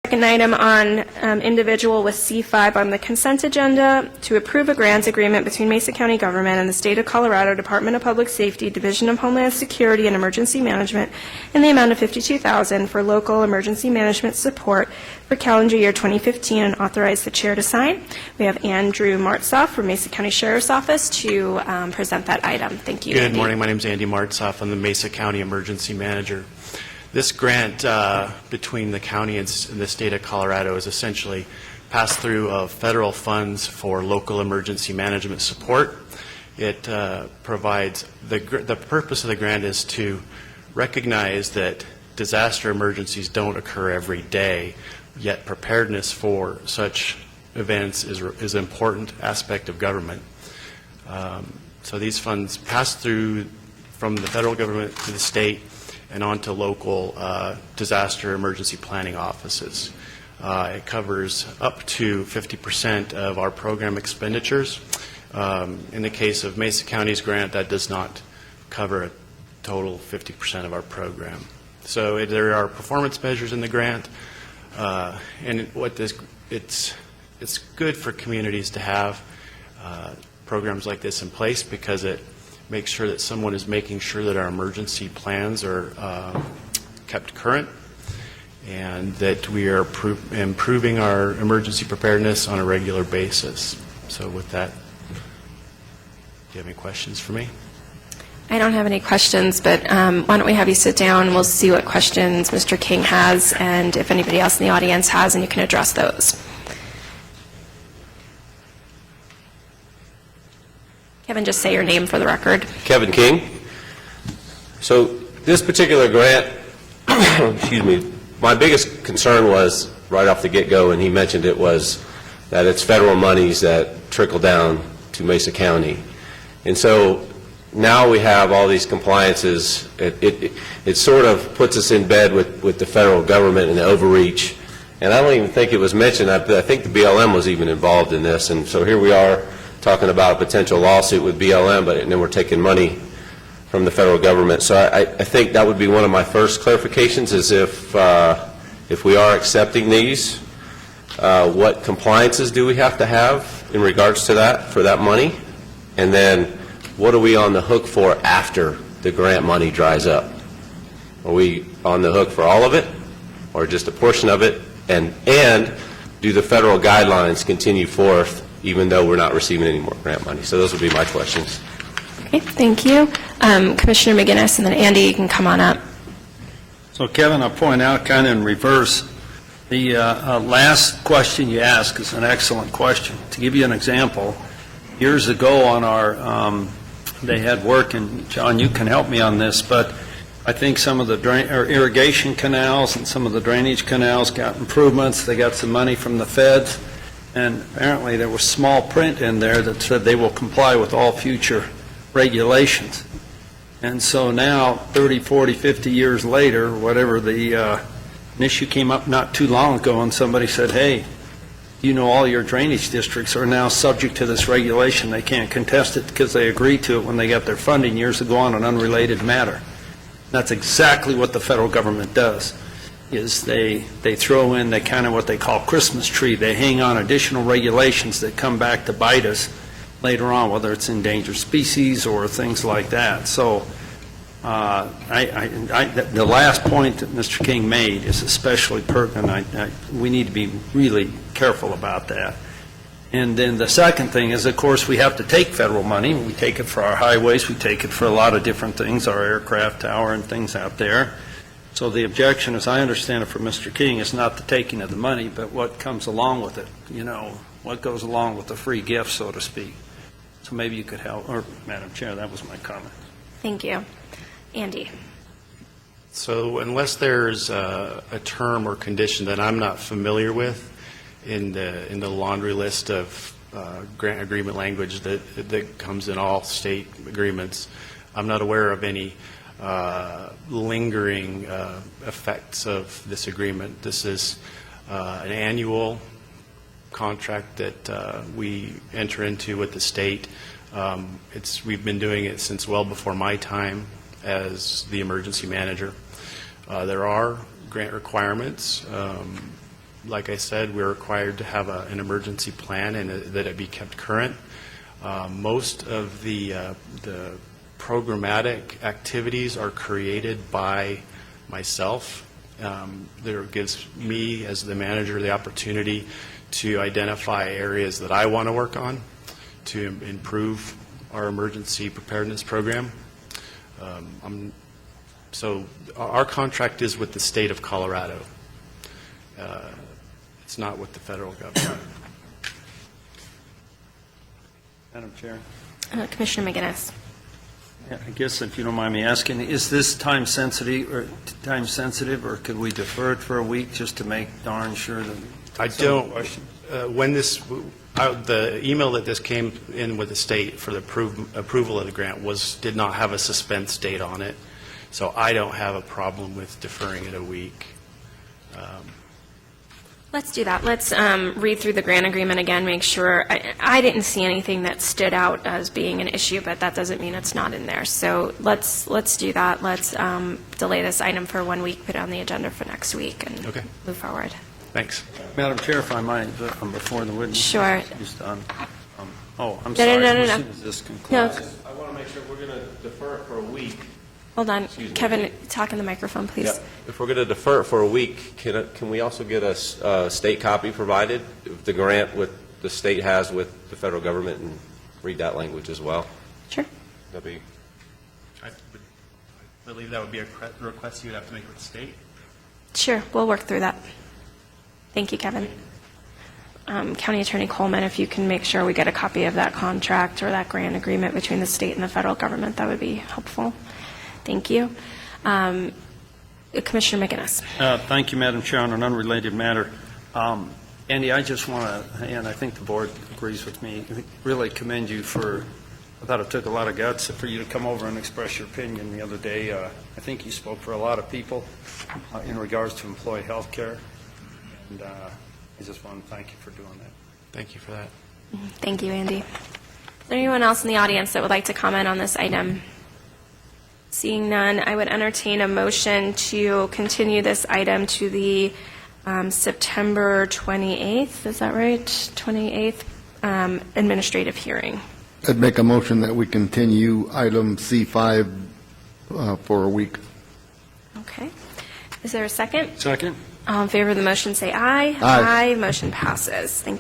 Second item on individual with C5 on the consent agenda, to approve a grants agreement between Mesa County Government and the State of Colorado Department of Public Safety, Division of Homeland Security and Emergency Management in the amount of $52,000 for local emergency management support for calendar year 2015, and authorize the chair to sign. We have Andrew Martsoff from Mesa County Sheriff's Office to present that item. Thank you. Good morning. My name is Andy Martsoff. I'm the Mesa County Emergency Manager. This grant between the county and the state of Colorado is essentially pass-through of federal funds for local emergency management support. It provides, the purpose of the grant is to recognize that disaster emergencies don't occur every day, yet preparedness for such events is an important aspect of government. So these funds pass through from the federal government to the state and on to local disaster emergency planning offices. It covers up to 50% of our program expenditures. In the case of Mesa County's grant, that does not cover a total 50% of our program. So there are performance measures in the grant, and it's good for communities to have programs like this in place, because it make sure that someone is making sure that our emergency plans are kept current, and that we are improving our emergency preparedness on a regular basis. So with that, do you have any questions for me? I don't have any questions, but why don't we have you sit down, and we'll see what questions Mr. King has, and if anybody else in the audience has, and you can address those. Kevin, just say your name for the record. Kevin King. So this particular grant, excuse me, my biggest concern was right off the get-go, and he mentioned it, was that it's federal monies that trickle down to Mesa County. And so now we have all these compliances. It sort of puts us in bed with the federal government and the overreach. And I don't even think it was mentioned. I think the BLM was even involved in this. And so here we are, talking about a potential lawsuit with BLM, and then we're taking money from the federal government. So I think that would be one of my first clarifications, is if we are accepting these, what compliances do we have to have in regards to that, for that money? And then what are we on the hook for after the grant money dries up? Are we on the hook for all of it, or just a portion of it? And do the federal guidelines continue forth even though we're not receiving any more grant money? So those would be my questions. Okay, thank you. Commissioner McGinnis, and then Andy, you can come on up. So Kevin, I'll point out kind of in reverse, the last question you asked is an excellent question. To give you an example, years ago on our, they had work, and John, you can help me on this, but I think some of the irrigation canals and some of the drainage canals got improvements. They got some money from the feds. And apparently there was small print in there that said they will comply with all future regulations. And so now, 30, 40, 50 years later, whatever, an issue came up not too long ago, and somebody said, hey, you know, all your drainage districts are now subject to this regulation. They can't contest it because they agreed to it when they got their funding years ago on an unrelated matter. That's exactly what the federal government does. Is they throw in the kind of what they call Christmas tree. They hang on additional regulations that come back to bite us later on, whether it's endangered species or things like that. So the last point that Mr. King made is especially pertinent. We need to be really careful about that. And then the second thing is, of course, we have to take federal money. We take it for our highways. We take it for a lot of different things, our aircraft tower and things out there. So the objection, as I understand it from Mr. King, is not the taking of the money, but what comes along with it, you know, what goes along with the free gift, so to speak. So maybe you could help, or Madam Chair, that was my comment. Thank you. Andy. So unless there's a term or condition that I'm not familiar with in the laundry list of grant agreement language that comes in all state agreements, I'm not aware of any lingering effects of this agreement. This is an annual contract that we enter into with the state. We've been doing it since well before my time as the emergency manager. There are grant requirements Like I said, we're required to have an emergency plan and that it be kept current. Most of the programmatic activities are created by myself. There gives me, as the manager, the opportunity to identify areas that I want to work on to improve our emergency preparedness program. So our contract is with the state of Colorado. It's not with the federal government. Madam Chair? Commissioner McGinnis. Yeah, I guess if you don't mind me asking, is this time sensitive, or could we defer it for a week just to make darn sure that? I don't. When the email that this came in with the state for the approval of the grant did not have a suspense date on it, so I don't have a problem with deferring it a week. Let's do that. Let's read through the grant agreement again, make sure. I didn't see anything that stood out as being an issue, but that doesn't mean it's not in there. So let's do that. Let's delay this item for 1 week, put it on the agenda for next week, and move forward. Thanks. Madam Chair, if I might, before the witness. Sure. Is done. I'm No, sorry. no. As soon as this concludes. No, I want to make sure we're going to defer it for a week. hold on. Excuse me. Kevin, talk in the microphone, please. Yeah. If we're going to defer it for a week, can we also get a state copy provided of the grant the state has with the federal government, and read that language as well? Sure. That'd be. I believe that would be a request you would have to make with the state. Sure, we'll work through that. Thank you, Kevin. County Attorney Coleman, if you can make sure we get a copy of that contract or that grant agreement between the state and the federal government, that would be helpful. Thank you. Commissioner McGinnis. Thank you, Madam Chair. On an unrelated matter, Andy, I just want to, and I think the board agrees with me, really commend you for, I thought it took a lot of guts for you to come over and express your opinion the other day. I think you spoke for a lot of people in regards to employee health care, and I just want to thank you for doing that. Thank you for that. Thank you, Andy. Is there anyone else in the audience that would like to comment on this item? Seeing none, I would entertain a motion to continue this item to the September 28th, is that right? 28th administrative hearing. I'd make a motion that we continue item C5 for a week. Okay. Is there a second? Second? All in favor of the motion, say aye. Aye. Motion passes. Thank you.